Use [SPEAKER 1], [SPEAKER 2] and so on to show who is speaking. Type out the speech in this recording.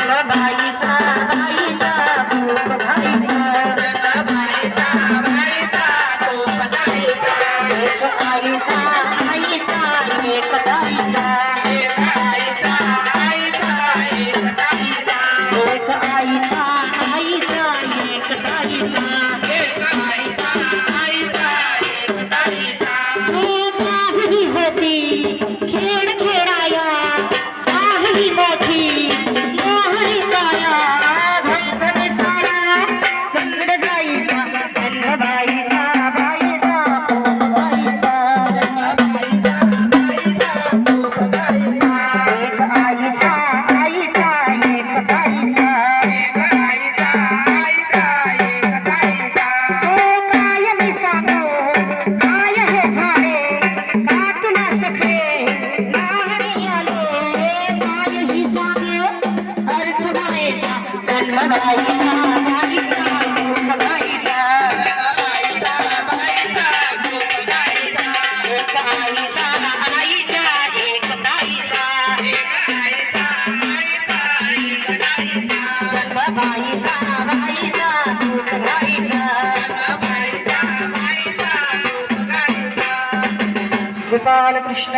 [SPEAKER 1] बाईचा बाईचा भूप बाईचा बाईचा बाईचा भूप बाईचा एक आईचा आईचा एक ताईचा एक आईचा आईचा एक ताईचा एक आईचा आईचा एक ताईचा एक आईचा आईचा एक ताईचा मोठी होती खेळ खेळाया चांगली मोठी मोहरी काया घंटने सारा चंद जाईचा जन्म बाईचा बाईचा भूप बाईचा जन्म बाईचा बाईचा भूप बाईचा एक आईचा आईचा एक ताईचा एक आईचा आईचा एक ताईचा ओ काय मी सांगू काय हे झाले काटला सखे नाहरी आले काय ही सांगे अर्थ बाईचा जन्म बाईचा बाईचा भूप बाईचा बाईचा बाईचा भूप बाईचा एक आईचा आईचा एक ताईचा एक आईचा आईचा एक ताईचा जन्म बाईचा बाईचा भूप बाईचा जन्म बाईचा बाईचा भूप बाईचा गोपाल कृष्ण